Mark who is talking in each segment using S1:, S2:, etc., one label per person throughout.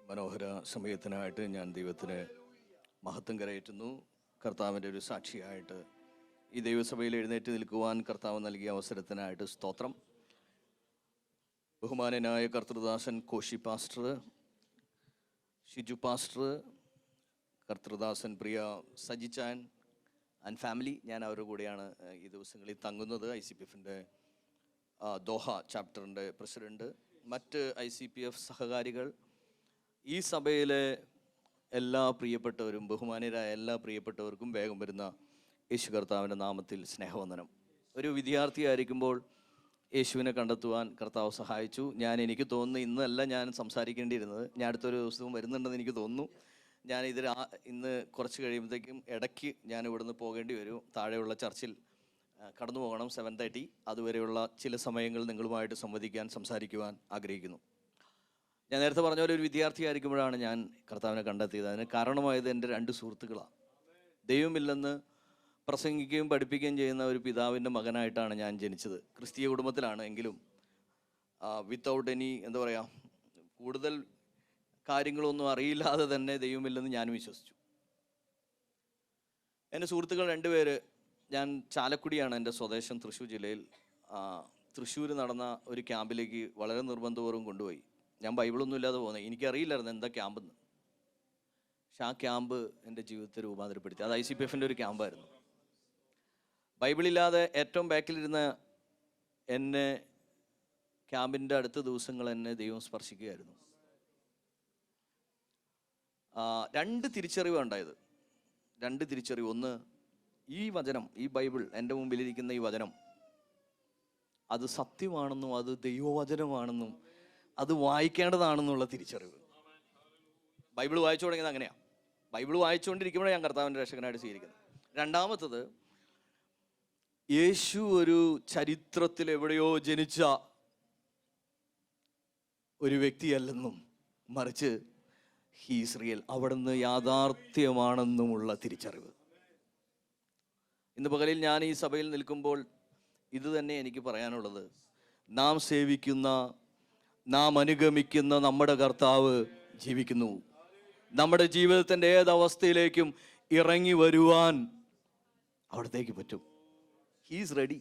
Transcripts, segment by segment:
S1: മനോഹര സമയത്തിനായിട്ട് ഞാൻ ദൈവത്തിന് മഹത്വം കരയറ്റുന്നു. കർത്താവിൻ്റെ ഒരു സാക്ഷിയായിട്ട് ഈ ദൈവസഭയിൽ എഴുന്നേറ്റ് നിൽക്കുവാൻ കർത്താവ് നൽകിയ അവസരത്തിനായിട്ട് സ്തോത്രം. ബഹുമാനനായ കർത്തൃദാസൻ കോശി പാസ്റ്റർ, ഷിജു പാസ്റ്റർ, കർത്തൃദാസൻ പ്രിയ സജിച്ചാൻ ആൻഡ് ഫാമിലി, ഞാൻ അവരുടെ കൂടെയാണ് ഈ ദിവസങ്ങളിൽ തങ്ങുന്നത്. ICPF ദോഹ ചാപ്റ്ററിൻ്റെ പ്രസിഡൻറ്റ്, മറ്റ് ICPF സഹകാരികൾ, ഈ സഭയിലെ എല്ലാ പ്രിയപ്പെട്ടവരും, ബഹുമാന്യരായ എല്ലാ പ്രിയപ്പെട്ടവർക്കും വേഗം വരുന്ന യേശു കർത്താവിൻ്റെ നാമത്തിൽ സ്നേഹവന്ദനം. ഒരു വിദ്യാർത്ഥിയായിരിക്കുമ്പോൾ യേശുവിനെ കണ്ടെത്തുവാൻ കർത്താവ് സഹായിച്ചു. എനിക്ക് തോന്നുന്നു ഇന്നല്ല ഞാൻ സംസാരിക്കേണ്ടിയിരുന്നത്, ഞാൻ അടുത്തൊരു ദിവസവും വരുന്നുണ്ടെന്ന് എനിക്ക് തോന്നുന്നു. ഇന്ന് കുറച്ച് കഴിയുമ്പോഴത്തേക്കും ഇടയ്ക്ക് ഞാൻ ഇവിടുന്ന് പോകേണ്ടി വരും. താഴെയുള്ള ചർച്ചിൽ കടന്നു പോകണം 7:30. അതുവരെയുള്ള ചില സമയങ്ങൾ നിങ്ങളുമായിട്ട് സംസാരിക്കുവാൻ ആഗ്രഹിക്കുന്നു. ഞാൻ നേരത്തെ പറഞ്ഞ പോലെ ഒരു വിദ്യാർത്ഥിയായിരിക്കുമ്പോഴാണ് ഞാൻ കർത്താവിനെ കണ്ടെത്തിയത്. അതിന് കാരണമായത് എൻ്റെ 2 സുഹൃത്തുക്കളാണ്. ദൈവമില്ലെന്ന് പ്രസംഗിക്കുകയും പഠിപ്പിക്കുകയും ചെയ്യുന്ന ഒരു പിതാവിൻ്റെ മകനായിട്ടാണ് ഞാൻ ജനിച്ചത്. ക്രിസ്തീയ കുടുംബത്തിലാണ്, എങ്കിലും വിത്തൗട്ട് എനി കൂടുതൽ കാര്യങ്ങളൊന്നും അറിയില്ലാതെ തന്നെ ദൈവമില്ലെന്ന് ഞാനും വിശ്വസിച്ചു. എൻ്റെ സുഹൃത്തുക്കൾ 2 പേര്, ഞാൻ ചാലക്കുടിയാണ് എൻ്റെ സ്വദേശം, തൃശ്ശൂർ ജില്ലയിൽ. തൃശ്ശൂർ നടന്ന ഒരു ക്യാമ്പിലേക്ക് വളരെ നിർബന്ധപൂർവ്വം കൊണ്ടുപോയി. ഞാൻ ബൈബിളൊന്നും ഇല്ലാതെ പോകുന്നത്, എനിക്കറിയില്ലായിരുന്നു എന്താ ക്യാമ്പെന്ന്. പക്ഷെ ആ ക്യാമ്പ് എൻ്റെ ജീവിതത്തെ രൂപാന്തരപ്പെടുത്തി. അത് ICPF ഒരു ക്യാമ്പായിരുന്നു. ബൈബിളില്ലാതെ ഏറ്റവും ബാക്കിലിരുന്ന എന്നെ ക്യാമ്പിൻ്റെ അടുത്ത ദിവസങ്ങൾ എന്നെ ദൈവം സ്പർശിക്കുകയായിരുന്നു. 2 തിരിച്ചറിവാണ് ഉണ്ടായത്. 2 തിരിച്ചറിവ്. ഒന്ന്, ഈ വചനം, ഈ ബൈബിൾ, എൻ്റെ മുമ്പിലിരിക്കുന്ന ഈ വചനം അത് സത്യമാണെന്നും അത് ദൈവവചനമാണെന്നും അത് വായിക്കേണ്ടതാണെന്നുള്ള തിരിച്ചറിവ്. ബൈബിൾ വായിച്ചു തുടങ്ങിയത് അങ്ങനെയാണ്. ബൈബിൾ വായിച്ചുകൊണ്ടിരിക്കുമ്പോഴേ ഞാൻ കർത്താവിൻ്റെ രക്ഷകനായിട്ട് സ്വീകരിക്കുന്നത്. രണ്ടാമത്തത്, യേശു ഒരു ചരിത്രത്തിൽ എവിടെയോ ജനിച്ച ഒരു വ്യക്തിയല്ലെന്നും മറിച്ച് ഹീസ് റിയൽ, അവിടുന്ന് യാഥാർത്ഥ്യമാണെന്നുമുള്ള തിരിച്ചറിവ്. ഇന്ന് പകലിൽ ഞാൻ ഈ സഭയിൽ നിൽക്കുമ്പോൾ ഇത് തന്നെ എനിക്ക് പറയാനുള്ളത്. നാം സേവിക്കുന്ന, നാം അനുഗമിക്കുന്ന നമ്മുടെ കർത്താവ് ജീവിക്കുന്നു. നമ്മുടെ ജീവിതത്തിൻ്റെ ഏതവസ്ഥയിലേക്കും ഇറങ്ങി വരുവാൻ അവിടത്തേക്ക് പറ്റും. He's ready,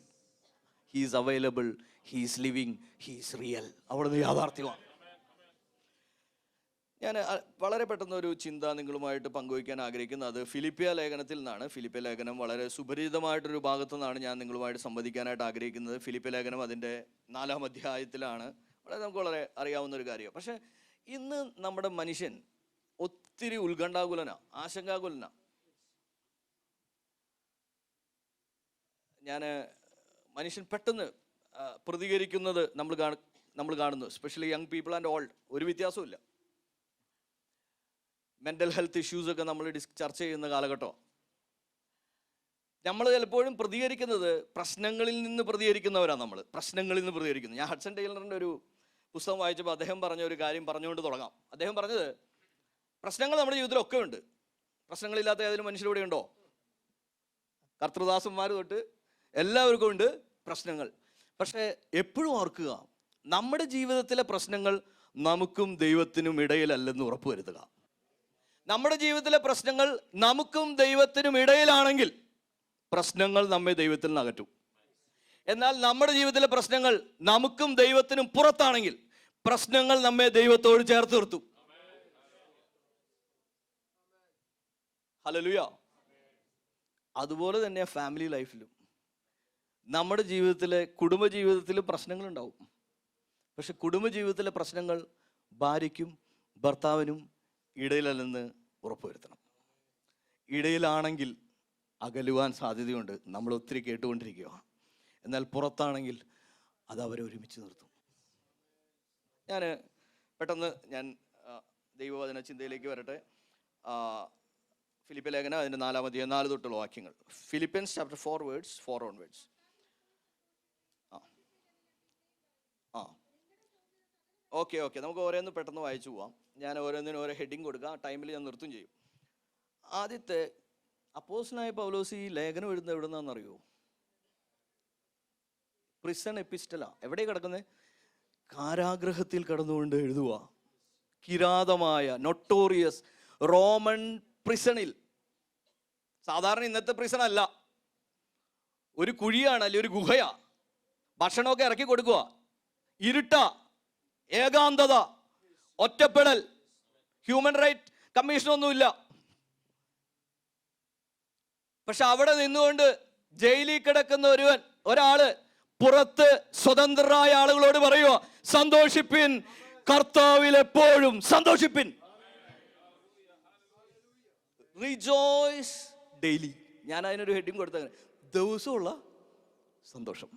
S1: he's available, he's living, he's real. അവിടുന്ന് യാഥാർത്ഥ്യമാണ്. ഞാൻ വളരെ പെട്ടെന്നൊരു ചിന്ത നിങ്ങളുമായിട്ട് പങ്കുവയ്ക്കാൻ ആഗ്രഹിക്കുന്നത് ഫിലിപ്പിയ ലേഖനത്തിൽ നിന്നാണ്. ഫിലിപ്പിയ ലേഖനം വളരെ സുപരിചിതമായിട്ടൊരു ഭാഗത്തു നിന്നാണ് ഞാൻ നിങ്ങളുമായിട്ട് സംവദിക്കാനായിട്ട് ആഗ്രഹിക്കുന്നത്. ഫിലിപ്പിയ ലേഖനം അതിൻ്റെ 4-ാം അധ്യായത്തിലാണ്. നമുക്ക് വളരെ അറിയാവുന്ന ഒരു കാര്യം. പക്ഷെ ഇന്ന് നമ്മുടെ മനുഷ്യൻ ഒത്തിരി ഉത്കണ്ഠാകുലനാണ്, ആശങ്കാകുലനാണ്. മനുഷ്യൻ പെട്ടെന്ന് പ്രതികരിക്കുന്നത് നമ്മൾ കാണുന്നു. Specially young people and old, ഒരു വ്യത്യാസവും ഇല്ല. മെൻ്റൽ ഹെൽത്ത് ഇഷ്യൂസൊക്കെ നമ്മൾ ചർച്ച ചെയ്യുന്ന കാലഘട്ടം. നമ്മൾ ചിലപ്പോഴും പ്രതികരിക്കുന്നത് പ്രശ്നങ്ങളിൽ നിന്ന് പ്രതികരിക്കുന്നവരാണ്. പ്രശ്നങ്ങളിൽ നിന്ന് പ്രതികരിക്കുന്നത്. ഞാൻ ഹഡ്സൺ ടൈലറിൻ്റെ ഒരു പുസ്തകം വായിച്ചപ്പോൾ അദ്ദേഹം പറഞ്ഞ ഒരു കാര്യം പറഞ്ഞുകൊണ്ട് തുടങ്ങാം. അദ്ദേഹം പറഞ്ഞത്, പ്രശ്നങ്ങൾ നമ്മുടെ ജീവിതത്തിലൊക്കെ ഉണ്ട്. പ്രശ്നങ്ങളില്ലാത്ത ഏതെങ്കിലും മനുഷ്യരിവിടെ ഉണ്ടോ? കർത്തൃദാസന്മാർ തൊട്ട് എല്ലാവർക്കും ഉണ്ട് പ്രശ്നങ്ങൾ. പക്ഷേ എപ്പോഴും ഓർക്കുക, നമ്മുടെ ജീവിതത്തിലെ പ്രശ്നങ്ങൾ നമുക്കും ദൈവത്തിനും ഇടയിലല്ലെന്ന് ഉറപ്പുവരുത്തുക. നമ്മുടെ ജീവിതത്തിലെ പ്രശ്നങ്ങൾ നമുക്കും ദൈവത്തിനും ഇടയിലാണെങ്കിൽ പ്രശ്നങ്ങൾ നമ്മെ ദൈവത്തിൽ നിന്ന് അകറ്റും. എന്നാൽ നമ്മുടെ ജീവിതത്തിലെ പ്രശ്നങ്ങൾ നമുക്കും ദൈവത്തിനും പുറത്താണെങ്കിൽ പ്രശ്നങ്ങൾ നമ്മെ ദൈവത്തോട് ചേർത്ത് നിർത്തും. ഹല്ലേലൂയ. അതുപോലെ തന്നെ ഫാമിലി ലൈഫിലും, നമ്മുടെ ജീവിതത്തിലെ കുടുംബജീവിതത്തിലും പ്രശ്നങ്ങളുണ്ടാവും. പക്ഷെ കുടുംബജീവിതത്തിലെ പ്രശ്നങ്ങൾ ഭാര്യയ്ക്കും ഭർത്താവിനും ഇടയിലല്ലെന്ന് ഉറപ്പുവരുത്തണം. ഇടയിലാണെങ്കിൽ അകലുവാൻ സാധ്യതയുണ്ട്, നമ്മൾ ഒത്തിരി കേട്ടുകൊണ്ടിരിക്കുക. എന്നാൽ പുറത്താണെങ്കിൽ അത് അവരെ ഒരുമിച്ച് നിർത്തും. പെട്ടെന്ന് ദൈവവചന ചിന്തയിലേക്ക് വരട്ടെ. ഫിലിപ്പിയ ലേഖനം അതിൻ്റെ 4-ാം അധ്യായം 4 തൊട്ടുള്ള വാക്യങ്ങൾ. Philippians chapter 4 words 4 onwards. Okay, നമുക്ക് ഓരോന്ന് പെട്ടെന്ന് വായിച്ചു പോവാം. ഞാൻ ഓരോന്നിനും ഓരോ ഹെഡിങ് കൊടുക്കാം. ടൈമിൽ ഞാൻ നിർത്തും ചെയ്യും. ആദ്യത്തെ, അപ്പോസ്തലനായ പൗലോസ് ഈ ലേഖനം എഴുതുന്നത് എവിടെ നിന്നാണെന്നറിയോ? പ്രിസൺ എപ്പിസ്റ്റല. എവിടെയാണ് കിടക്കുന്നത്? കാരാഗ്രഹത്തിൽ കടന്നുകൊണ്ട് എഴുതുക. കിരാതമായ നൊട്ടോറിയസ് റോമൻ പ്രിസണിൽ, സാധാരണ ഇന്നത്തെ പ്രിസൺ അല്ല, ഒരു കുഴിയാണ്, അല്ലെ ഒരു ഗുഹയാ, ഭക്ഷണമൊക്കെ ഇറക്കി കൊടുക്കുക, ഇരുട്ട, ഏകാന്തത, ഒറ്റപ്പെടൽ, ഹ്യൂമൻ റൈറ്റ് കമ്മീഷനൊന്നുമില്ല. പക്ഷെ അവിടെ നിന്നുകൊണ്ട് ജയിലിൽ കിടക്കുന്ന ഒരാള് പുറത്ത് സ്വതന്ത്രരായ ആളുകളോട് പറയുക, സന്തോഷിപ്പിൻ, കർത്താവിൽ എപ്പോഴും സന്തോഷിപ്പിൻ. Rejoice daily. ഞാൻ അതിനൊരു ഹെഡിങ് കൊടുത്ത ദിവസമുള്ള സന്തോഷം.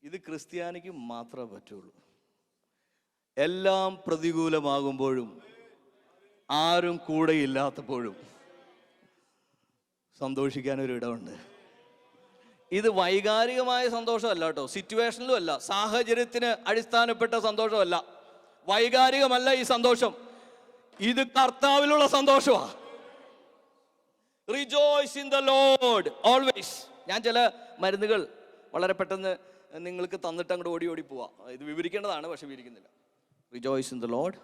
S1: ഇത് ക്രിസ്ത്യാനിക്ക് മാത്രമേ പറ്റുള്ളൂ. എല്ലാം പ്രതികൂലമാകുമ്പോഴും ആരും കൂടെ ഇല്ലാത്തപ്പോഴും സന്തോഷിക്കാനൊരു ഇടമുണ്ട്. ഇത് വൈകാരികമായ സന്തോഷമല്ല കേട്ടോ, സിറ്റുവേഷനിലും അല്ല, സാഹചര്യത്തിന് അടിസ്ഥാനപ്പെട്ട സന്തോഷമല്ല, വൈകാരികമല്ല ഈ സന്തോഷം, ഇത് കർത്താവിലുള്ള സന്തോഷമാണ്. Rejoice in the Lord always. ഞാൻ ചില മരുന്നുകൾ വളരെ പെട്ടെന്ന് നിങ്ങൾക്ക് തന്നിട്ട് അങ്ങോട്ട് ഓടി ഓടി പോവാം. ഇത് വിവരിക്കേണ്ടതാണ്, പക്ഷെ വിവരിക്കുന്നില്ല. Rejoice in the Lord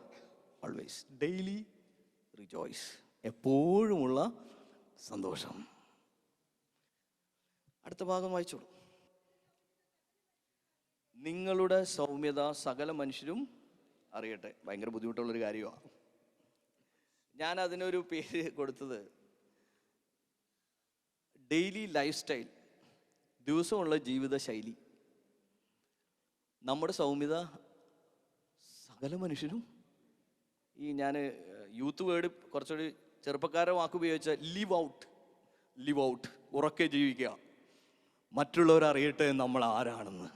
S1: always. Daily rejoice. എപ്പോഴുമുള്ള സന്തോഷം. അടുത്ത ഭാഗം വായിച്ചോളൂ. നിങ്ങളുടെ സൗമ്യത സകല മനുഷ്യരും അറിയട്ടെ. ഭയങ്കര ബുദ്ധിമുട്ടുള്ളൊരു കാര്യമാണ്. ഞാൻ അതിനൊരു പേര് കൊടുത്തത് ഡെയിലി ലൈഫ് സ്റ്റൈൽ, ദിവസമുള്ള ജീവിത ശൈലി. നമ്മുടെ സൗമ്യത സകല മനുഷ്യരും, ഈ ഞാൻ യൂത്ത് വേർഡ് കുറച്ചുകൂടി ചെറുപ്പക്കാരെ വാക്കുപയോഗിച്ച ലിവ് ഔട്ട്, ഉറക്കെ ജീവിക്കുക, മറ്റുള്ളവർ അറിയട്ടെ നമ്മൾ ആരാണെന്ന്.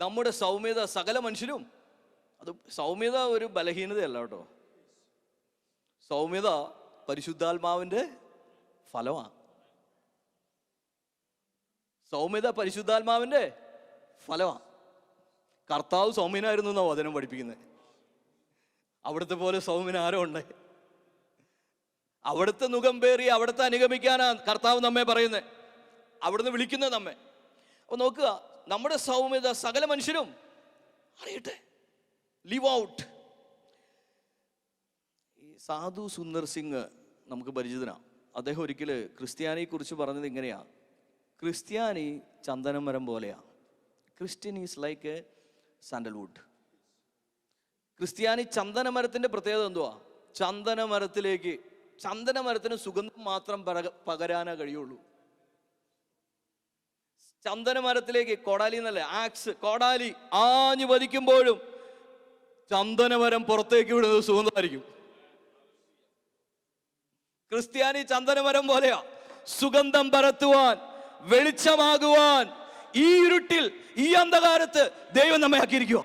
S1: നമ്മുടെ സൗമ്യത സകല മനുഷ്യരും. അത് സൗമ്യത ഒരു ബലഹീനതയല്ല കേട്ടോ. സൗമ്യത പരിശുദ്ധാത്മാവിൻ്റെ ഫലമാണ്. സൗമ്യത പരിശുദ്ധാത്മാവിൻ്റെ ഫലമാണ്. കർത്താവ് സൗമ്യനായിരുന്നു എന്നാണ് വചനം പഠിപ്പിക്കുന്നത്. അവിടുത്തെ പോലെ സൗമ്യൻ ആരോ ഉണ്ട്? അവിടുത്തെ മുഖം പേറി അവിടുത്തെ അനുഗമിക്കാനാണ് കർത്താവ് നമ്മെ പറയുന്നത്, അവിടുന്ന് വിളിക്കുന്നത് നമ്മെ. അപ്പൊ നോക്കുക, നമ്മുടെ സൗമ്യത സകല മനുഷ്യരും അറിയട്ടെ. Live out. ഈ സാധു സുന്ദർ സിംഗ് നമുക്ക് പരിചിതനാണ്. അദ്ദേഹം ഒരിക്കൽ ക്രിസ്ത്യാനിയെ കുറിച്ച് പറഞ്ഞത് ഇങ്ങനെയാ: ക്രിസ്ത്യാനി ചന്ദനമരം പോലെയാ. Christian is like A sandalwood. ക്രിസ്ത്യാനി ചന്ദനമരത്തിന്റെ പ്രത്യേകത എന്തുവാ? ചന്ദനമരത്തിന് സുഗന്ധം മാത്രം പകരാനേ കഴിയുള്ളൂ. ചന്ദനമരത്തിലേക്ക് കോടാലി എന്നല്ലേ, ആക്സ്, കോടാലി ആഞ്ഞു പതിക്കുമ്പോഴും ചന്ദനമരം പുറത്തേക്ക് വിടുന്നത് സുഗന്ധമായിരിക്കും. ക്രിസ്ത്യാനി ചന്ദനമരം പോലെയാ. സുഗന്ധം പരത്തുവാൻ, വെളിച്ചമാകുവാൻ ഈ ഇരുട്ടിൽ, ഈ അന്ധകാരത്ത് ദൈവം നമ്മെ ആക്കിയിരിക്കുക.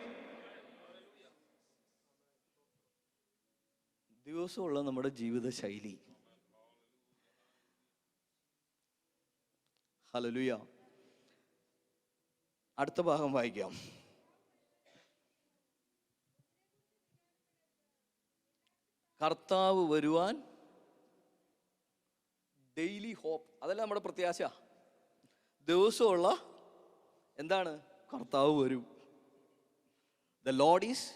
S1: ദിവസമുള്ള നമ്മുടെ ജീവിത ശൈലി. ഹല്ലേലൂയ. അടുത്ത ഭാഗം വായിക്കാം. കർത്താവ് വരുവാൻ ഡെയിലി ഹോപ്പ്. അതല്ല നമ്മുടെ പ്രത്യാശ. ദിവസമുള്ള എന്താണ്? കർത്താവ് വരും. The Lord is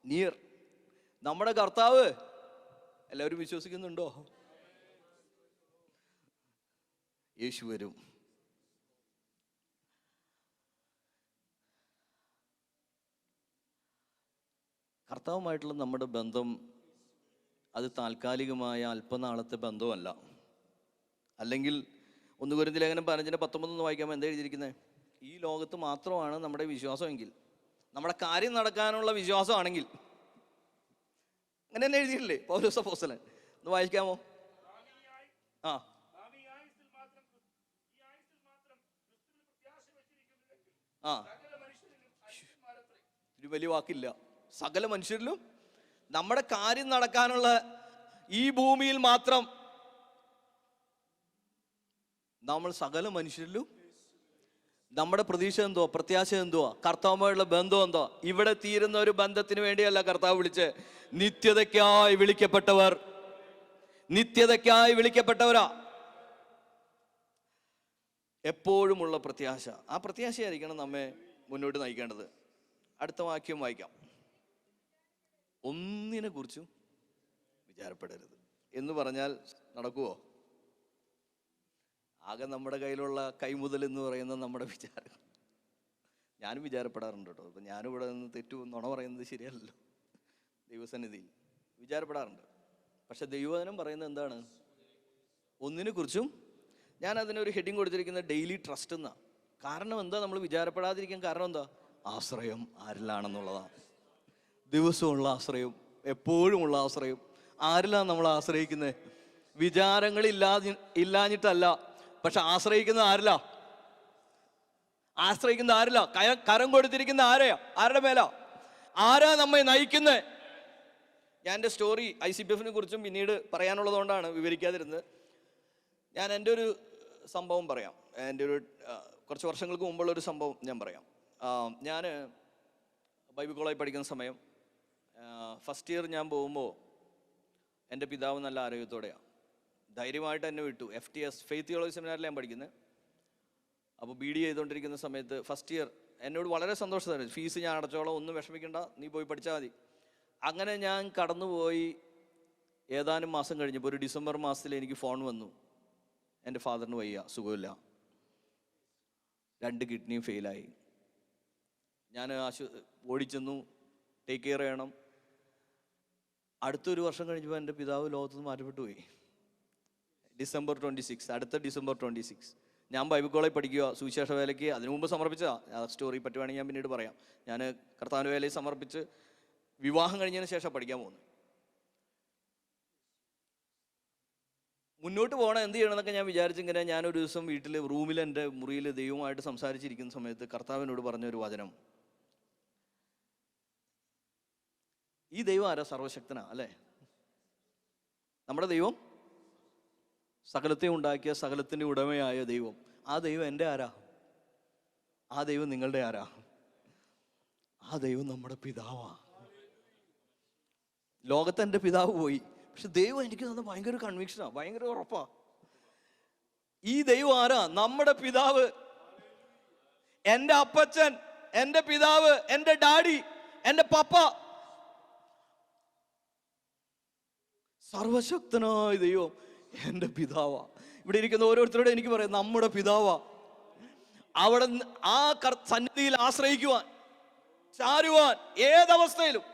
S1: near. നമ്മുടെ കർത്താവ് എല്ലാവരും വിശ്വസിക്കുന്നുണ്ടോ? യേശു വരും. കർത്താവുമായിട്ടുള്ള നമ്മുടെ ബന്ധം അത് താൽക്കാലികമായ അല്പനാളത്തെ ബന്ധമല്ല. അല്ലെങ്കിൽ 1 കൊരിന്ത്യർ ലേഖനം 15:19 വായിക്കാമോ? എന്താ എഴുതിയിരിക്കുന്നത്? ഈ ലോകത്ത് മാത്രമാണ് നമ്മുടെ വിശ്വാസമെങ്കിൽ, നമ്മുടെ കാര്യം നടക്കാനുള്ള വിശ്വാസമാണെങ്കിൽ, അങ്ങനെ തന്നെ എഴുതിയിട്ടില്ലേ പൗലോസ് അപ്പോസ്തലൻ? ഒന്ന് വായിക്കാമോ? ആ, ഒരു വലിയ വാക്കില്ല. സകല മനുഷ്യരിലും നമ്മുടെ കാര്യം നടക്കാനുള്ള ഈ ഭൂമിയിൽ മാത്രം നമ്മൾ സകല മനുഷ്യരിലും നമ്മുടെ പ്രതീക്ഷ എന്തുവാ? പ്രത്യാശ എന്തുവാ? കർത്താവുമായുള്ള ബന്ധം എന്തുവാ? ഇവിടെ തീരുന്ന ഒരു ബന്ധത്തിന് വേണ്ടിയല്ല കർത്താവ് വിളിച്ച്, നിത്യതയ്ക്കായി വിളിക്കപ്പെട്ടവരാ. എപ്പോഴുമുള്ള പ്രത്യാശ. ആ പ്രത്യാശയായിരിക്കണം നമ്മെ മുന്നോട്ട് നയിക്കേണ്ടത്. അടുത്ത വാക്യം വായിക്കാം. ഒന്നിനെ കുറിച്ചും വിചാരപ്പെടരുത് എന്ന് പറഞ്ഞാൽ നടക്കുവോ? ആകെ നമ്മുടെ കയ്യിലുള്ള കൈമുതൽ എന്ന് പറയുന്ന നമ്മുടെ വിചാരം. ഞാനും വിചാരപ്പെടാറുണ്ട് കേട്ടോ. അപ്പം ഞാനും ഇവിടെ നിന്ന് നുണ പറയുന്നത് ശരിയല്ലല്ലോ. ദൈവസന്നിധിയിൽ വിചാരപ്പെടാറുണ്ട്. പക്ഷെ ദൈവവചനം പറയുന്നത് എന്താണ്? ഒന്നിനെ കുറിച്ചും. ഞാൻ അതിനൊരു ഹെഡിങ് കൊടുത്തിരിക്കുന്നത് ഡെയിലി ട്രസ്റ്റ് എന്നാ. കാരണം എന്താ നമ്മൾ വിചാരപ്പെടാതിരിക്കാൻ കാരണം എന്താ? ആശ്രയം ആരിലാണെന്നുള്ളതാണ്. ദിവസമുള്ള ആശ്രയം, എപ്പോഴുമുള്ള ആശ്രയം. ആരിലാണ് നമ്മൾ ആശ്രയിക്കുന്നത്? ഇല്ലാഞ്ഞിട്ടല്ല, പക്ഷെ ആശ്രയിക്കുന്നത് ആരിലാ? ആശ്രയിക്കുന്ന ആരിലാ? കരം കൊടുത്തിരിക്കുന്ന ആരെയാ? ആരുടെ മേലാ? ആരാ നമ്മെ നയിക്കുന്നത്? ഞാൻ എൻ്റെ സ്റ്റോറി ICPF കുറിച്ചും പിന്നീട് പറയാനുള്ളതുകൊണ്ടാണ് വിവരിക്കാതിരുന്നത്. ഞാൻ എൻ്റെ ഒരു സംഭവം പറയാം. എൻ്റെ ഒരു കുറച്ച് വർഷങ്ങൾക്ക് മുമ്പുള്ളൊരു സംഭവം ഞാൻ പറയാം. ഞാൻ ബൈബിൾ കോളേജിൽ പഠിക്കുന്ന സമയം ഫസ്റ്റ് ഇയർ ഞാൻ പോകുമ്പോൾ എൻ്റെ പിതാവ് നല്ല ആരോഗ്യത്തോടെയാണ്. ധൈര്യമായിട്ട് എന്നെ വിട്ടു. FTS ഫെയ്ത്ത് തിയോളജി സെമിനാറിൽ ഞാൻ പഠിക്കുന്നത്. അപ്പോൾ BD ചെയ്തുകൊണ്ടിരിക്കുന്ന സമയത്ത് ഫസ്റ്റ് ഇയർ എന്നോട് വളരെ സന്തോഷമായിരുന്നു. ഫീസ് ഞാൻ അടച്ചോളാം, ഒന്നും വിഷമിക്കണ്ട, നീ പോയി പഠിച്ചാൽ മതി. അങ്ങനെ ഞാൻ കടന്നുപോയി. ഏതാനും മാസം കഴിഞ്ഞപ്പോൾ ഒരു ഡിസംബർ മാസത്തിൽ എനിക്ക് ഫോൺ വന്നു. എൻ്റെ ഫാദറിന് വയ്യ, സുഖമില്ല, 2 കിഡ്നിയും ഫെയിലായി. ഞാൻ ഓടിച്ചെന്നു, ടേക്ക് കെയർ ചെയ്യണം. അടുത്തൊരു വർഷം കഴിഞ്ഞപ്പോൾ എൻ്റെ പിതാവ് ലോകത്ത് നിന്ന് മാറ്റപ്പെട്ടു പോയി. ഡിസംബർ 26, അടുത്ത ഡിസംബർ 26. ഞാൻ ബൈബിൾ കോളേജിൽ പഠിക്കുക, സുവിശേഷ വേലയ്ക്ക് അതിനു മുമ്പ് സമർപ്പിച്ചതാണ്. ആ സ്റ്റോറി പറ്റുവാണെങ്കിൽ ഞാൻ പിന്നീട് പറയാം. ഞാൻ കർത്താവിൻ്റെ വേലയിൽ സമർപ്പിച്ച് വിവാഹം കഴിഞ്ഞതിന് ശേഷം പഠിക്കാൻ പോകുന്നു. മുന്നോട്ട് പോകണം, എന്ത് ചെയ്യണമെന്നൊക്കെ ഞാൻ വിചാരിച്ചിങ്ങനെ ഞാനൊരു ദിവസം വീട്ടിൽ റൂമിൽ എൻ്റെ മുറിയിൽ ദൈവമായിട്ട് സംസാരിച്ചിരിക്കുന്ന സമയത്ത് കർത്താവിനോട് പറഞ്ഞൊരു വചനം. ഈ ദൈവം ആരാ? സർവശക്തനാ അല്ലേ? നമ്മുടെ ദൈവം സകലത്തെ ഉണ്ടാക്കിയ സകലത്തിൻ്റെ ഉടമയായ ദൈവം. ആ ദൈവം എൻ്റെ ആരാ? ആ ദൈവം നിങ്ങളുടെ ആരാ? ആ ദൈവം നമ്മുടെ പിതാവാ. ലോകത്ത് എൻ്റെ പിതാവ് പോയി, പക്ഷെ ദൈവം എനിക്ക് തന്നെ ഭയങ്കര കൺവിക്ഷനാ, ഭയങ്കര ഉറപ്പാ. ഈ ദൈവം ആരാ? നമ്മുടെ പിതാവ്, എൻ്റെ അപ്പച്ചൻ, എൻ്റെ പിതാവ്, എൻ്റെ ഡാഡി, എൻ്റെ പപ്പ. സർവശക്തനായ ദൈവം എൻ്റെ പിതാവാ. ഇവിടെ ഇരിക്കുന്ന ഓരോരുത്തരോടും എനിക്ക് പറയാം, നമ്മുടെ പിതാവാ. അവിടെ ആ സന്നിധിയിൽ ആശ്രയിക്കുവാൻ, ചാരുവാൻ ഏതവസ്ഥയിലും.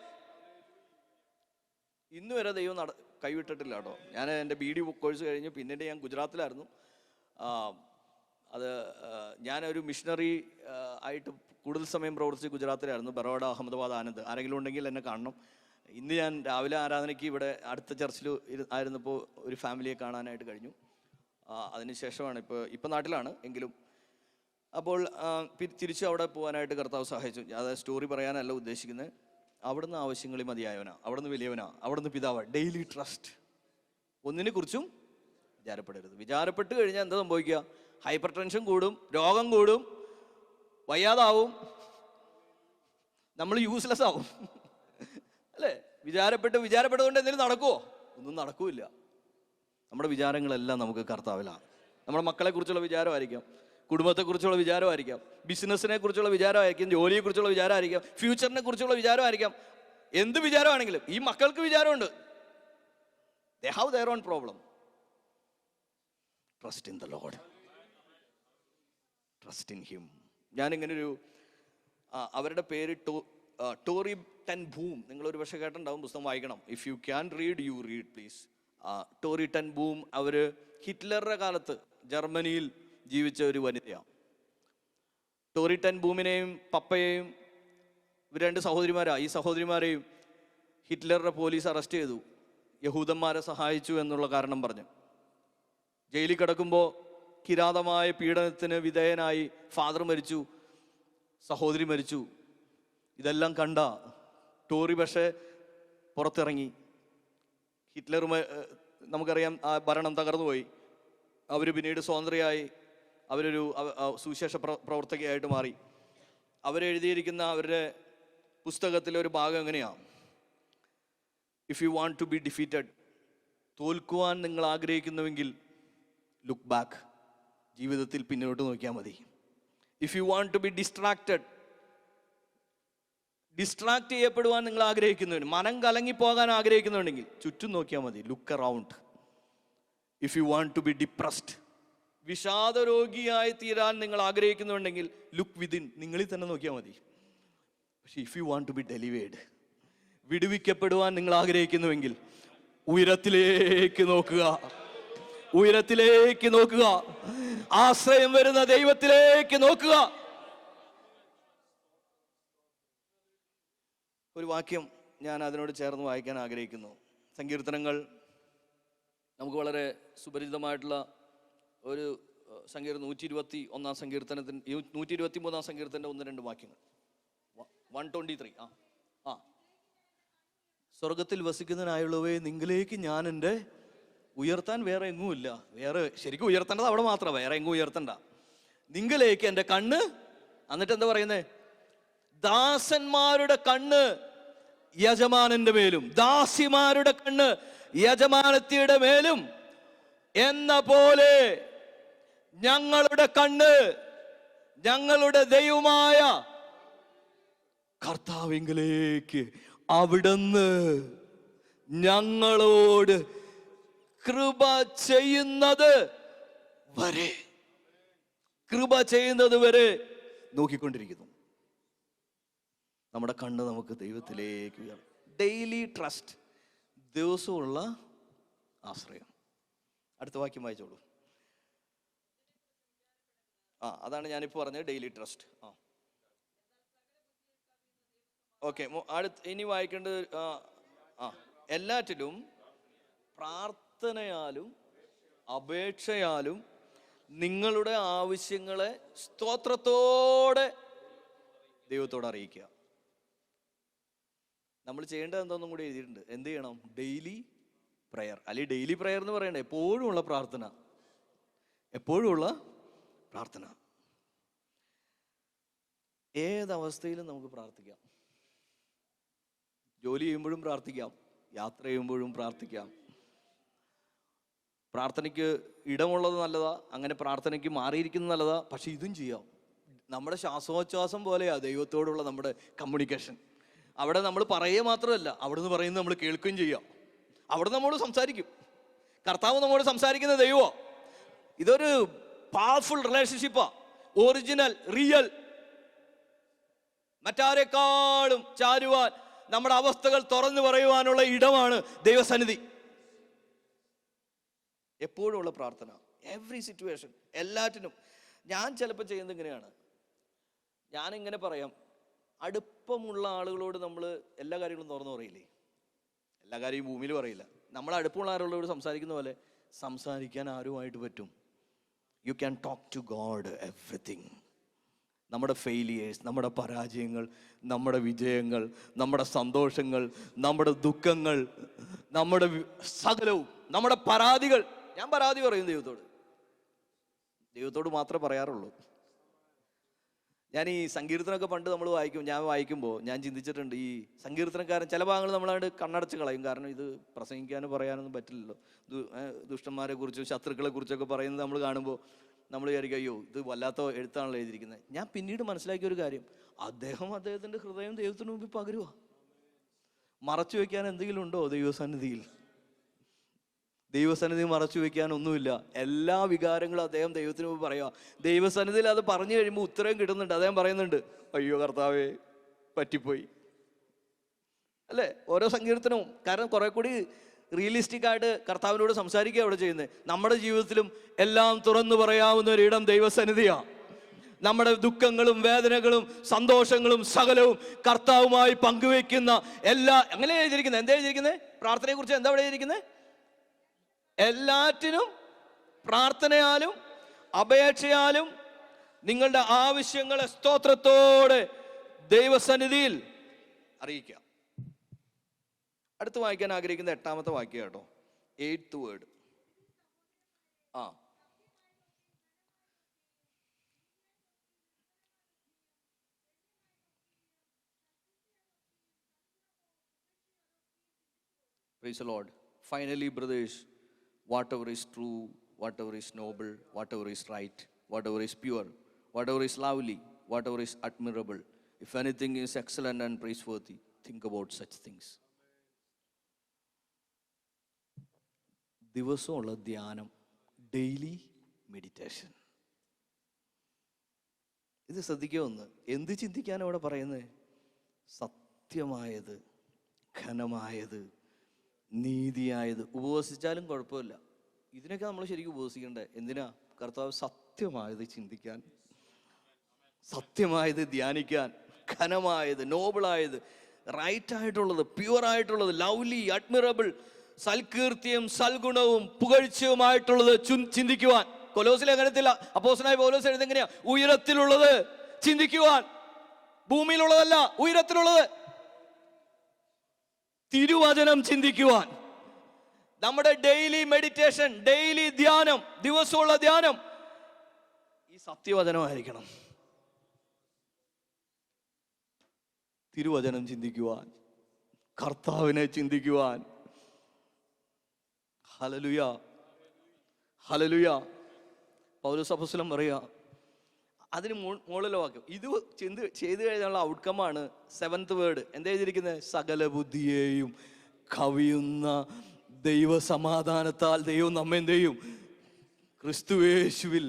S1: ഇന്ന് വരെ ദൈവം കൈവിട്ടിട്ടില്ല കേട്ടോ. ഞാൻ എൻ്റെ BD കോഴ്സ് കഴിഞ്ഞ് പിന്നീട് ഞാൻ ഗുജറാത്തിലായിരുന്നു. അത് ഞാനൊരു മിഷണറി ആയിട്ട് കൂടുതൽ സമയം പ്രവർത്തിച്ച് ഗുജറാത്തിലായിരുന്നു. ബറോഡ, അഹമ്മദാബാദ്, ആനന്ദ്. ആരെങ്കിലും ഉണ്ടെങ്കിൽ എന്നെ കാണണം. ഇന്ന് ഞാൻ രാവിലെ ആരാധനയ്ക്ക് ഇവിടെ അടുത്ത ചർച്ചിൽ ആയിരുന്നപ്പോൾ ഒരു ഫാമിലിയെ കാണാനായിട്ട് കഴിഞ്ഞു. അതിനുശേഷമാണ് ഇപ്പം നാട്ടിലാണ് എങ്കിലും. അപ്പോൾ തിരിച്ച് അവിടെ പോകാനായിട്ട് കർത്താവ് സഹായിച്ചു. അത് സ്റ്റോറി പറയാനല്ല ഉദ്ദേശിക്കുന്നത്. അവിടുന്ന് ആവശ്യങ്ങളിൽ മതിയായവനാ, അവിടുന്ന് വലിയവനാ, അവിടുന്ന് പിതാവാ. Daily trust. ഒന്നിനെ കുറിച്ചും വിചാരപ്പെടരുത്. വിചാരപ്പെട്ട് കഴിഞ്ഞാൽ എന്താ സംഭവിക്കുക? ഹൈപ്പർ ടെൻഷൻ കൂടും, രോഗം കൂടും, വയ്യാതാവും, നമ്മൾ യൂസ്ലെസ് ആവും അല്ലേ? വിചാരപ്പെട്ടുകൊണ്ട് എന്തെങ്കിലും നടക്കുമോ? ഒന്നും നടക്കൂല. നമ്മുടെ വിചാരങ്ങളെല്ലാം നമുക്ക് കർത്താവിലാണ്. നമ്മുടെ മക്കളെ കുറിച്ചുള്ള വിചാരമായിരിക്കാം, കുടുംബത്തെക്കുറിച്ചുള്ള വിചാരമായിരിക്കാം, ബിസിനസ്സിനെ കുറിച്ചുള്ള വിചാരമായിരിക്കും, ജോലിയെക്കുറിച്ചുള്ള വിചാരമായിരിക്കാം, ഫ്യൂച്ചറിനെ കുറിച്ചുള്ള വിചാരമായിരിക്കാം. എന്ത് വിചാരമാണെങ്കിലും ഈ മക്കൾക്ക് വിചാരമുണ്ട്. They have their own problem. Trust in the Lord. Trust in Him. ഞാനിങ്ങനൊരു അവരുടെ പേര് ടോറി ടെൻ ബൂം. നിങ്ങളൊരു പക്ഷേ കേട്ടിട്ടുണ്ടാവും, പുസ്തകം വായിക്കണം. If you can read, you read please. Corrie ten Boom അവർ ഹിറ്റ്ലറുടെ കാലത്ത് ജർമ്മനിയിൽ ജീവിച്ച ഒരു വനിതയാണ്. ടോറി ടെൻ ബൂമിനെയും പപ്പയെയും, ഇവർ 2 സഹോദരിമാരാണ്. ഈ സഹോദരിമാരെയും ഹിറ്റ്ലറുടെ പോലീസ് അറസ്റ്റ് ചെയ്തു. യഹൂദന്മാരെ സഹായിച്ചു എന്നുള്ള കാരണം പറഞ്ഞ് ജയിലിൽ കിടക്കുമ്പോൾ കിരാതമായ പീഡനത്തിന് വിധേയനായി ഫാദർ മരിച്ചു, സഹോദരി മരിച്ചു. ഇതെല്ലാം കണ്ട ടോറി പക്ഷേ പുറത്തിറങ്ങി. ഹിറ്റ്ലർ നമുക്കറിയാം, ആ ഭരണം തകർന്നുപോയി. അവർ പിന്നീട് സ്വതന്ത്രയായി. അവരൊരു സുവിശേഷ പ്രവർത്തകയായിട്ട് മാറി. അവരെഴുതിയിരിക്കുന്ന അവരുടെ പുസ്തകത്തിലെ ഒരു ഭാഗം എങ്ങനെയാണ്? If you want to be defeated, തോൽക്കുവാൻ നിങ്ങൾ ആഗ്രഹിക്കുന്നുവെങ്കിൽ ലുക്ക് ബാക്ക്, ജീവിതത്തിൽ പിന്നോട്ട് നോക്കിയാൽ മതി. If you want to be distracted, distract ചെയ്യപ്പെടുവാൻ നിങ്ങൾ ആഗ്രഹിക്കുന്നുണ്ട്, മനം കലങ്ങിപ്പോകാൻ ആഗ്രഹിക്കുന്നുണ്ടെങ്കിൽ ചുറ്റും നോക്കിയാൽ മതി. Look around. If you want to be depressed, വിഷാദ രോഗിയായി തീരാൻ നിങ്ങൾ ആഗ്രഹിക്കുന്നുണ്ടെങ്കിൽ ലുക്ക് വിതിൻ, നിങ്ങളിൽ തന്നെ നോക്കിയാൽ മതി. പക്ഷെ if you want to be delivered, വിടുവിക്കപ്പെടുവാൻ നിങ്ങൾ ആഗ്രഹിക്കുന്നുവെങ്കിൽ ഉയരത്തിലേക്ക് നോക്കുക, ഉയരത്തിലേക്ക് നോക്കുക, ആശ്രയം വരുന്ന ദൈവത്തിലേക്ക് നോക്കുക. ഒരു വാക്യം ഞാൻ അതിനോട് ചേർന്ന് വായിക്കാൻ ആഗ്രഹിക്കുന്നു. സങ്കീർത്തനങ്ങൾ നമുക്ക് വളരെ സുപരിചിതമായിട്ടുള്ള ഒരു സങ്കീർത്തനം, 121 സങ്കീർത്തനത്തിന് 123 സങ്കീർത്തനത്തിന്റെ 1-2 വാക്യങ്ങൾ. 123. സ്വർഗത്തിൽ വസിക്കുന്നതിനായുള്ളവേ, നിങ്ങളിലേക്ക് ഞാൻ എൻ്റെ ഉയർത്താൻ വേറെ എങ്ങുമില്ല. വേറെ ശരിക്കും ഉയർത്തേണ്ടത് അവിടെ മാത്രം, വേറെ എങ്ങും ഉയർത്തണ്ട. നിങ്ങളിലേക്ക് എൻ്റെ കണ്ണ്. എന്നിട്ട് എന്താ പറയുന്നേ? ദാസന്മാരുടെ കണ്ണ് യജമാനന്റെ മേലും, ദാസിമാരുടെ കണ്ണ് യജമാനത്തിയുടെ മേലും എന്ന പോലെ ഞങ്ങളുടെ കണ്ണ് ഞങ്ങളുടെ ദൈവമായ കർത്താവിങ്കലേക്ക് അവിടുന്ന് ഞങ്ങളോട് കൃപ ചെയ്യുന്നത് വരെ, കൃപ ചെയ്യുന്നത് വരെ നോക്കിക്കൊണ്ടിരിക്കുന്നു. നമ്മുടെ കണ്ണ് നമുക്ക് ദൈവത്തിലേക്ക് ഉയർത്തും. ഡെയിലി ട്രസ്റ്റ്, ദിവസമുള്ള ആശ്രയം. അടുത്ത വാക്യം വായിച്ചോളൂ. അതാണ് ഞാനിപ്പോൾ പറഞ്ഞത്, ഡെയിലി ട്രസ്റ്റ്. ഓക്കെ, ഇനി വായിക്കേണ്ടത് എല്ലാറ്റിലും പ്രാർത്ഥനയാലും അപേക്ഷയാലും നിങ്ങളുടെ ആവശ്യങ്ങളെ സ്തോത്രത്തോടെ ദൈവത്തോട് അറിയിക്കുക. നമ്മൾ ചെയ്യേണ്ടത് എന്തോന്നും കൂടി എഴുതിയിട്ടുണ്ട്. എന്ത് ചെയ്യണം? Daily prayer. അല്ലെങ്കിൽ ഡെയിലി പ്രയർ എന്ന് പറയണേ എപ്പോഴും ഉള്ള പ്രാർത്ഥന, എപ്പോഴും ഉള്ള പ്രാർത്ഥന. ഏതവസ്ഥയിലും നമുക്ക് പ്രാർത്ഥിക്കാം. ജോലി ചെയ്യുമ്പോഴും പ്രാർത്ഥിക്കാം, യാത്ര ചെയ്യുമ്പോഴും പ്രാർത്ഥിക്കാം. പ്രാർത്ഥനയ്ക്ക് ഇടമുള്ളത് നല്ലതാ, അങ്ങനെ പ്രാർത്ഥനയ്ക്ക് മാറിയിരിക്കുന്നത് നല്ലതാ. പക്ഷെ ഇതും ചെയ്യാം. നമ്മുടെ ശ്വാസോച്ഛ്വാസം പോലെയാ ദൈവത്തോടുള്ള നമ്മുടെ കമ്മ്യൂണിക്കേഷൻ. അവിടെ നമ്മൾ പറയുക മാത്രമല്ല, അവിടെ നിന്ന് പറയുന്നത് നമ്മൾ കേൾക്കുകയും ചെയ്യാം. അവിടെ നമ്മോട് സംസാരിക്കും. കർത്താവ് നമ്മോട് സംസാരിക്കുന്ന ദൈവമോ. ഇതൊരു പവർഫുൾ റിലേഷൻഷിപ്പാ, ഒറിജിനൽ, റിയൽ. മറ്റാരെക്കാളും ചാരുവാൻ, നമ്മുടെ അവസ്ഥകൾ തുറന്നു പറയുവാനുള്ള ഇടമാണ് ദൈവസന്നിധി. എപ്പോഴും ഉള്ള പ്രാർത്ഥന, എവറി സിറ്റുവേഷൻ, എല്ലാറ്റിനും. ഞാൻ ചിലപ്പോൾ ചെയ്യുന്നത് ഇങ്ങനെയാണ്. ഞാനിങ്ങനെ പറയാം, അടുപ്പമുള്ള ആളുകളോട് നമ്മൾ എല്ലാ കാര്യങ്ങളും തുറന്നു പറയില്ലേ? എല്ലാ കാര്യവും ഭൂമിയിൽ പറയില്ല. നമ്മൾ അടുപ്പമുള്ള ആളുകളോട് സംസാരിക്കുന്ന പോലെ സംസാരിക്കാൻ ആരുമായിട്ട് പറ്റും? You can talk to God everything. നമ്മുടെ ഫെയിലിയേഴ്സ്, നമ്മുടെ പരാജയങ്ങൾ, നമ്മുടെ വിജയങ്ങൾ, നമ്മുടെ സന്തോഷങ്ങൾ, നമ്മുടെ ദുഃഖങ്ങൾ, നമ്മുടെ സകലവും, നമ്മുടെ പരാതികൾ. ഞാൻ പരാതി പറയും ദൈവത്തോട് മാത്രമേ പറയാറുള്ളൂ. ഞാൻ ഈ സങ്കീർത്തനമൊക്കെ പണ്ട് നമ്മൾ ഞാൻ വായിക്കുമ്പോൾ ഞാൻ ചിന്തിച്ചിട്ടുണ്ട്, ഈ സങ്കീർത്തനക്കാരൻ ചില ഭാഗങ്ങൾ നമ്മളാണ്ട് കണ്ണടച്ച് കളയും. കാരണം ഇത് പ്രസംഗിക്കാനും പറയാനൊന്നും പറ്റില്ലല്ലോ. ദുഷ്ടന്മാരെ കുറിച്ചും ശത്രുക്കളെ കുറിച്ചൊക്കെ പറയുന്നത് നമ്മൾ കാണുമ്പോൾ നമ്മൾ വിചാരിക്കും, അയ്യോ ഇത് വല്ലാത്ത എഴുത്താണല്ലോ എഴുതിയിരിക്കുന്നത്. ഞാൻ പിന്നീട് മനസ്സിലാക്കിയ ഒരു കാര്യം, അദ്ദേഹത്തിൻ്റെ ഹൃദയം ദൈവത്തിന് മുമ്പിൽ പകരുക. മറച്ചു വയ്ക്കാൻ എന്തെങ്കിലും ഉണ്ടോ ദൈവസന്നിധിയിൽ? ദൈവസന്നിധി മറച്ചു വയ്ക്കാൻ ഒന്നുമില്ല. എല്ലാ വികാരങ്ങളും അദ്ദേഹം ദൈവത്തിന് മുമ്പ് പറയുക. ദൈവസന്നിധിയിൽ അത് പറഞ്ഞു കഴിയുമ്പോൾ ഉത്തരം കിട്ടുന്നുണ്ട്. അദ്ദേഹം പറയുന്നുണ്ട്, അയ്യോ കർത്താവേ പറ്റിപ്പോയി, അല്ലേ? ഓരോ സങ്കീർത്തനവും. കാരണം കുറെ കൂടി റിയലിസ്റ്റിക് ആയിട്ട് കർത്താവിനോട് സംസാരിക്കുക അവിടെ ചെയ്യുന്നത്. നമ്മുടെ ജീവിതത്തിലും എല്ലാം തുറന്നു പറയാവുന്ന ഒരിടം ദൈവസന്നിധിയാണ്. നമ്മുടെ ദുഃഖങ്ങളും വേദനകളും സന്തോഷങ്ങളും സകലവും കർത്താവുമായി പങ്കുവെക്കുന്ന അങ്ങനെ എഴുതിയിരിക്കുന്നത്. എന്താ എഴുതിയിരിക്കുന്നത്? പ്രാർത്ഥനയെ കുറിച്ച് എന്താ അവിടെ എഴുതിയിരിക്കുന്നത്? എല്ലാറ്റിനും പ്രാർത്ഥനയാലും അപേക്ഷയാലും നിങ്ങളുടെ ആവശ്യങ്ങളെ സ്തോത്രത്തോടെ ദൈവസന്നിധിയിൽ അറിയിക്കുക. അടുത്ത് വായിക്കാൻ ആഗ്രഹിക്കുന്ന 8ാമത്തെ വാക്യം കേട്ടോ, 8th word. Praise the Lord. Finally, brothers, whatever is true, whatever is noble, whatever is right, whatever is pure, whatever is lovely, whatever is admirable, If anything is excellent and praiseworthy, think about such things. ദിവസമുള്ള ധ്യാനം, daily meditation. ഇത് ശ്രദ്ധിക്കുക. ഒന്ന്, എന്ത് ചിന്തിക്കാനാണ് ഇവിടെ പറയുന്നത്? സത്യമായത്, ഘനമായത്, നീതിയായത്. ഉപവസിച്ചാലും കുഴപ്പമില്ല. ഇതിനൊക്കെ നമ്മൾ ശരിക്കും ഉപവസിക്കണ്ടേ? എന്തിനാ? കർത്താവ് സത്യമായത് ചിന്തിക്കാൻ, സത്യമായത് ധ്യാനിക്കാൻ, ഘനമായത്, നോബിളായത്, റൈറ്റായിട്ടുള്ളത്, പ്യുവറായിട്ടുള്ളത്, ലവ്ലി, അഡ്മിറബിൾ, സൽകീർത്തിയും സൽഗുണവും പുകഴ്ചയുമായിട്ടുള്ളത് ചിന്തിക്കുവാൻ. കൊലോസിലെ ലേഖനത്തിൽ അപ്പോസ്തലനായ പൗലോസ് എഴുതെങ്ങനെയാ? ഉയരത്തിലുള്ളത് ചിന്തിക്കുവാൻ. ഭൂമിയിലുള്ളതല്ല, ഉയരത്തിലുള്ളത്. തിരുവചനം ചിന്തിക്കുവാൻ. നമ്മുടെ ഡെയിലി മെഡിറ്റേഷൻ, ഡെയിലി ധ്യാനം, ദിവസമുള്ള ധ്യാനം ഈ സത്യവചനമായിരിക്കണം. തിരുവചനം ചിന്തിക്കുവാൻ, കർത്താവിനെ ചിന്തിക്കുവാൻ. Hallelujah, hallelujah. പൗലോസ് അപ്പോസ്തലൻ പറയാ, അതിന് മുകളിലെ വാക്യം, ഇത് ചെയ്തു കഴിഞ്ഞുള്ള ഔട്ട്കമാണ് 7th വേർഡ്. എന്താ എഴുതിയിരിക്കുന്നത്? സകല ബുദ്ധിയെയും കവിയുന്ന ദൈവസമാധാനത്താൽ ദൈവം നമ്മെ എന്ത് ചെയ്യും? ക്രിസ്തുയേശുവിൽ.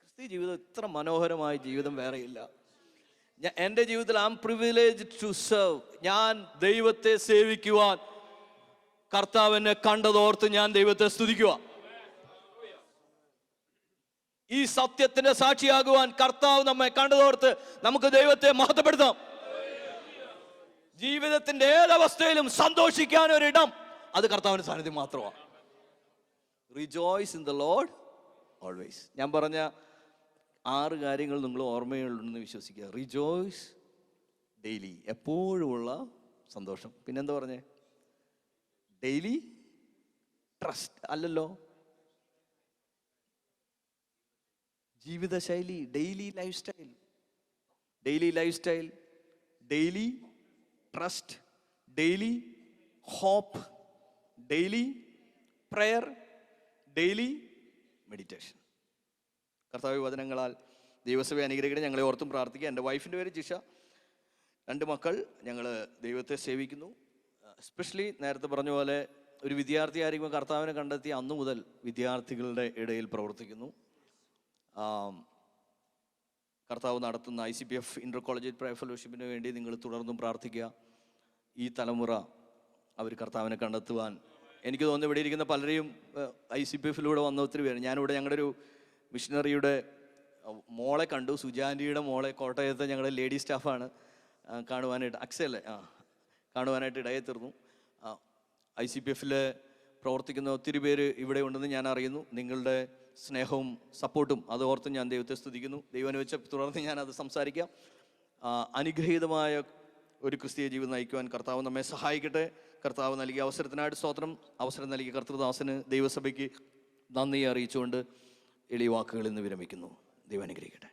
S1: ക്രിസ്തു ജീവിതം ഇത്ര മനോഹരമായ ജീവിതം വേറെയില്ല. എൻ്റെ ജീവിതത്തിൽ I am privileged to serve. ഞാൻ ദൈവത്തെ സേവിക്കുവാൻ, കർത്താവിനെ കണ്ടതോർത്ത് ഞാൻ ദൈവത്തെ സ്തുതിക്കുക. ഈ സത്യത്തിന്റെ സാക്ഷിയാകുവാൻ കർത്താവ് നമ്മെ കണ്ടതോർത്ത് നമുക്ക് ദൈവത്തെ മഹത്വപ്പെടുത്താം. ജീവിതത്തിന്റെ ഏതവസ്ഥയിലും സന്തോഷിക്കാൻ ഒരിടം, അത് കർത്താവിന്റെ സാന്നിധ്യം മാത്രമാണ്. Rejoice in the Lord always. ഞാൻ പറഞ്ഞ 6 കാര്യങ്ങൾ നിങ്ങൾ ഓർമ്മയുണ്ടെന്ന് വിശ്വസിക്കുക. റിജോയ്സ് ഡെയിലി, എപ്പോഴുമുള്ള സന്തോഷം. പിന്നെന്താ പറഞ്ഞേ? ഡെയിലി ട്രസ്റ്റ് അല്ലല്ലോ, ജീവിതശൈലി, daily lifestyle, daily lifestyle, daily trust, daily hope, daily prayer, daily meditation. കർത്താവ് വചനങ്ങളാൽ ദൈവസഭയെ അനുഗ്രഹിക്കട്ടെ. ഞങ്ങളെ ഓർത്തും പ്രാർത്ഥിക്കുക. എൻ്റെ വൈഫിൻ്റെ പേര് ജിഷ. 2 മക്കൾ. ഞങ്ങൾ ദൈവത്തെ സേവിക്കുന്നു. എസ്പെഷ്യലി നേരത്തെ പറഞ്ഞ പോലെ ഒരു വിദ്യാർത്ഥി ആയിരിക്കുമ്പോൾ കർത്താവിനെ കണ്ടെത്തി അന്നു മുതൽ വിദ്യാർത്ഥികളുടെ ഇടയിൽ പ്രവർത്തിക്കുന്നു. കർത്താവ് നടത്തുന്ന ICPF ഇന്റർ കോളേജ് പ്രയർ ഫെലോഷിപ്പിന് വേണ്ടി നിങ്ങൾ തുടർന്നും പ്രാർത്ഥിക്കുക. ഈ തലമുറ അവർ കർത്താവിനെ കണ്ടെത്തുവാൻ, എനിക്ക് തോന്നുന്നു ഇവിടെ ഇരിക്കുന്ന പലരെയും ICPFിലൂടെ വന്ന ഒത്തിരി പേര്. ഞാനിവിടെ ഞങ്ങളുടെ ഒരു മിഷനറിയുടെ മോളെ കണ്ടു, സുജാൻറ്റിയുടെ മോളെ. കോട്ടയത്തെ ഞങ്ങളുടെ ലേഡി സ്റ്റാഫാണ്. കാണുവാനായിട്ട് അക്സല്ലേ കാണുവാനായിട്ട് ഇടയെ തീർന്നു. ICPFിൽ പ്രവർത്തിക്കുന്ന ഒത്തിരി പേര് ഇവിടെ ഉണ്ടെന്ന് ഞാൻ അറിയുന്നു. നിങ്ങളുടെ സ്നേഹവും സപ്പോർട്ടും അത് ഓർത്ത് ഞാൻ ദൈവത്തെ സ്തുതിക്കുന്നു. ദൈവം അനുവദിച്ച തുടർന്ന് ഞാനത് സംസാരിക്കാം. അനുഗ്രഹീതമായ ഒരു ക്രിസ്തീയ ജീവിതം നയിക്കുവാൻ കർത്താവ് നമ്മെ സഹായിക്കട്ടെ. കർത്താവ് നൽകിയ അവസരത്തിനായിട്ട് സ്തോത്രം. അവസരം നൽകിയ കർത്തൃദാസന്, ദൈവസഭയ്ക്ക് നന്ദി അറിയിച്ചുകൊണ്ട് എളിയ വാക്കുകളിൽ നിന്ന് വിരമിക്കുന്നു. ദൈവം അനുഗ്രഹിക്കട്ടെ.